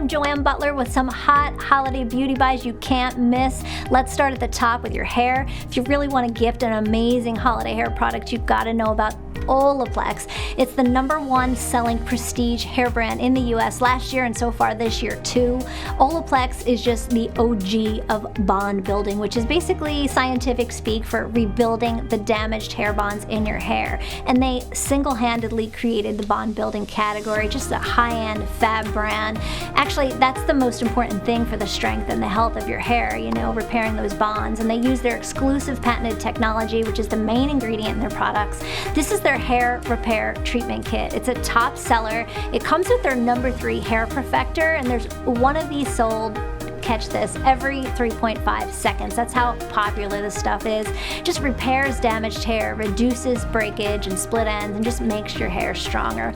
I'm Joanne Butler with some hot holiday beauty buys you can't miss. Let's start at the top with your hair. If you really want to gift an amazing holiday hair product, you've got to know about Olaplex. It's the #1 selling prestige hair brand in the US last year and so far this year too. Olaplex is just the OG of bond building, which is basically scientific speak for rebuilding the damaged hair bonds in your hair. And they single-handedly created the bond building category, just a high-end fab brand. Actually, that's the most important thing for the strength and the health of your hair, you know, repairing those bonds. And they use their exclusive patented technology, which is the main ingredient in their products. This is their hair repair treatment kit. It's a top seller. It comes with their #3 Hair Perfector, and there's one of these sold, catch this, every 3.5 seconds. That's how popular this stuff is. Just repairs damaged hair, reduces breakage and split ends, and just makes your hair stronger.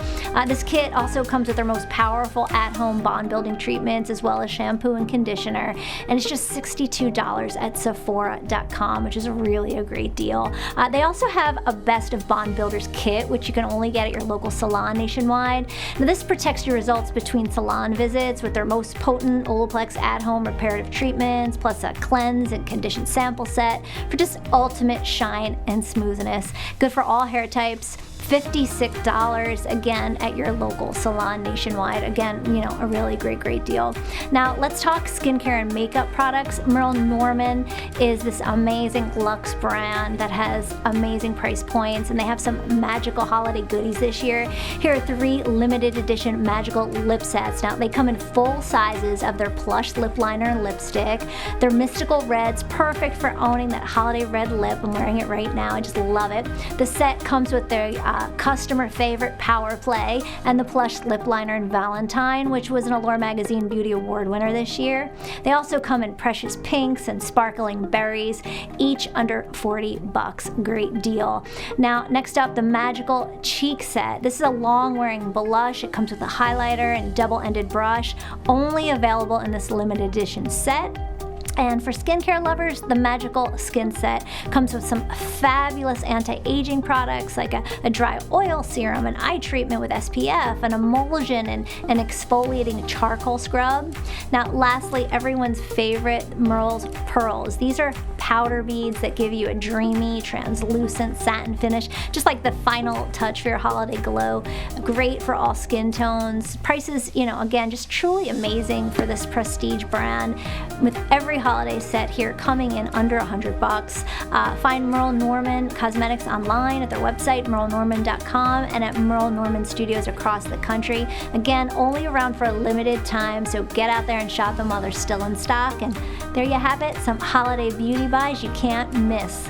This kit also comes with their most powerful at-home bond-building treatments, as well as shampoo and conditioner, and it's just $62 at Sephora.com, which is really a great deal. They also have a Best of Bond Builders kit, which you can only get at your local salon nationwide. Now, this protects your results between salon visits with their most potent Olaplex at-home reparative treatments, plus a cleanse and condition sample set for just ultimate shine and smoothness. Good for all hair types. $56 again at your local salon nationwide. Again, you know, a really great deal. Now let's talk skincare and makeup products. Merle Norman is this amazing luxe brand that has amazing price points, and they have some magical holiday goodies this year. Here are 3 limited edition magical lip sets. Now they come in full sizes of their plush lip liner and lipstick. They're mystical reds, perfect for owning that holiday red lip. I'm wearing it right now. I just love it. The set comes with their customer favorite Power Play and the plush lip liner in Valentine, which was an Allure Magazine Beauty Award winner this year. They also come in precious pinks and sparkling berries, each under $40. Great deal. Now, next up, the magical cheek set. This is a long-wearing blush. It comes with a highlighter and double-ended brush, only available in this limited edition set. And for skincare lovers, the Magical Skin Set comes with some fabulous anti-aging products like a dry oil serum, an eye treatment with SPF, an emulsion, and an exfoliating charcoal scrub. Now, lastly, everyone's favorite, Merle's Pearls. These are powder beads that give you a dreamy, translucent satin finish, just like the final touch for your holiday glow. Great for all skin tones. Prices, you know, again, just truly amazing for this prestige brand, with every holiday set here coming in under $100. Find Merle Norman Cosmetics online at their website, merlenorman.com, and at Merle Norman Studios across the country. Again, only around for a limited time, so get out there and shop them while they're still in stock. And there you have it, some holiday beauty buys you can't miss.